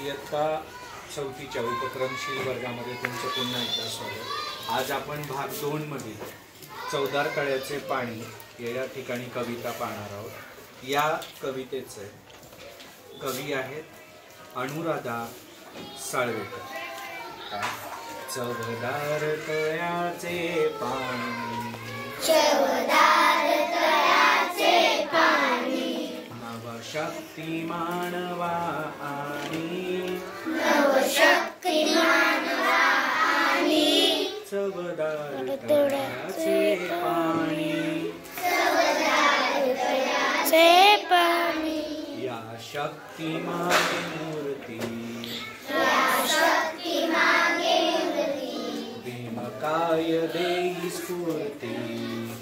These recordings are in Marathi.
इयत्ता 4च्या उपक्रमशील वर्गामध्ये तुमचं पुन्हा एकदा स्वागत। आज आपण भाग 2 मधील चवदार तळ्याचे पाणी या ठिकाणी कविता पाहणार आहोत। या कवितेचे कवी आहेत अनुराधा साळवेकर। चवदार तळ्याचे पाणी, चवदार तळ्याचे पाणी, नवशक्ती मानवा आणि नवशक्ती मानवा आणि चवदार तळ्याचे पाणी, चवदार तळ्याचे पाणी, या शक्ती मागे मूर्ती, या शक्ती मागे मूर्ती, भीमकाय देई स्फूर्ती,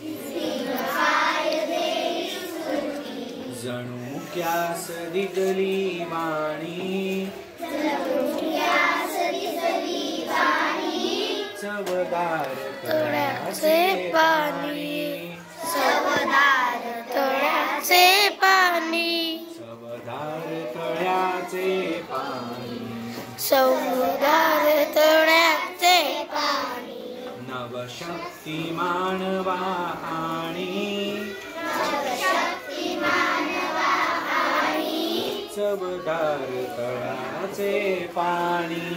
भीमकाय देई स्फूर्ती, जणू मुक्यास दिगली वाणी, जणुक्यास दिसली वाणी, चवदार तळ्याचे पाणी, चवदार तळ्याचे पाणी, चवदार तळ्याचे पाणी, चवदार तळ्याचे पाणी, नवशक्ती मानवा आणि नवशक्ती मानवा आणि चवदार तळ्याचे पाणी,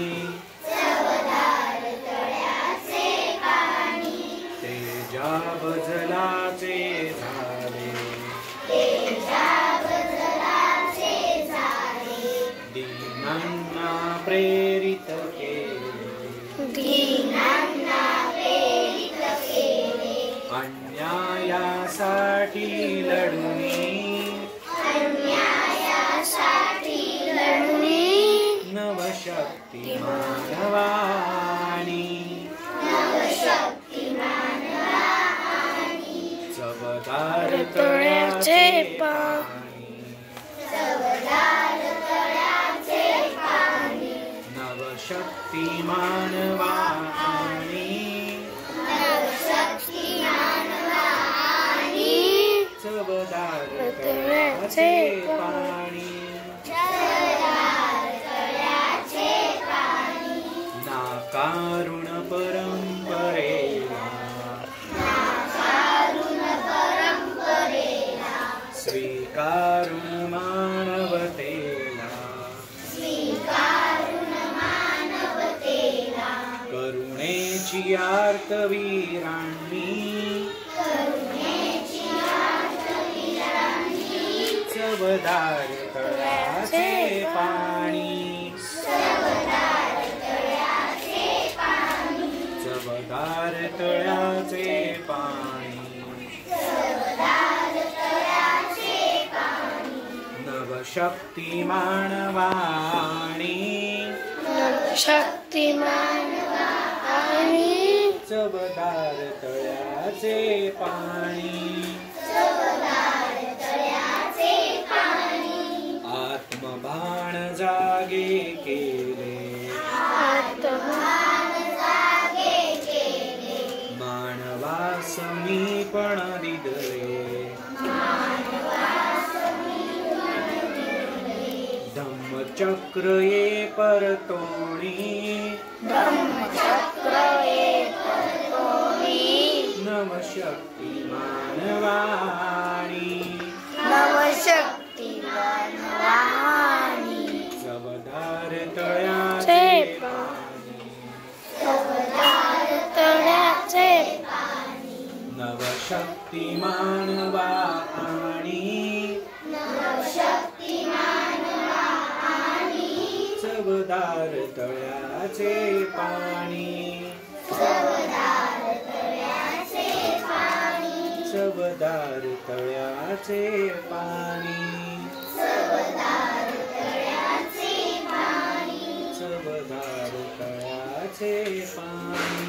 चवदार तळ्याचे पाणी, तेजाब जलाचे झाले, तेजा बदलाचे झाले, दीनांना प्रेरित केले, दीनांना प्रेरित केले, अन्यायासाठी लढुनी, अन्यायासाठी लढुनी, नवशक्ती मानवानी, नवशक्ती मानवा आणि चवदार तळ्याचे पाणी, चवदार तळ्याचे पाणी, नवशक्ती मानवा आणि नवशक्ती मानवा आणि चवदार तळ्याचे पाणी, चवदार तळ्याचे पाणी, नाकारुण परंपरेला, नाकारुण परंपरेला, स्वीकारुन मानवतेला, स्वीकारुन मानवतेला, करुणेची आर्तवीरांनी, करुणेची आर्तवीरांनी, चवदार तळ्याचे पाणी, चवदार तळ्याचे पाणी, चवदार तळ्याचे पाणी, चवदार तळ्याचे पाणी, नवशक्ती मानवा आणि नवशक्ती मानवा आणि चवदार तळ्याचे पाणी, चवदार तळ्याचे पाणी, आत्मभान जागे केले, आत्मभान जागे केले, मानवा समीपण दिदळे, धम्मचक्र ये परतोणी, धम्मचक्र एक परतोणी, नवशक्ती मानवाणी, नवशक्ती मानवा आणि चवदार तळ्याचे पाणी, चवदार तळ्याचे पाणी, नवशक्ती मानवा आणि नवशक्ती मानवा आणि चवदार तळ्याचे पाणी, चवदार तळ्याचे पाणी, चवदार तळ्याचे पाणी, चवदार तळ्याचे पाणी, चवदार तळ्याचे पाणी।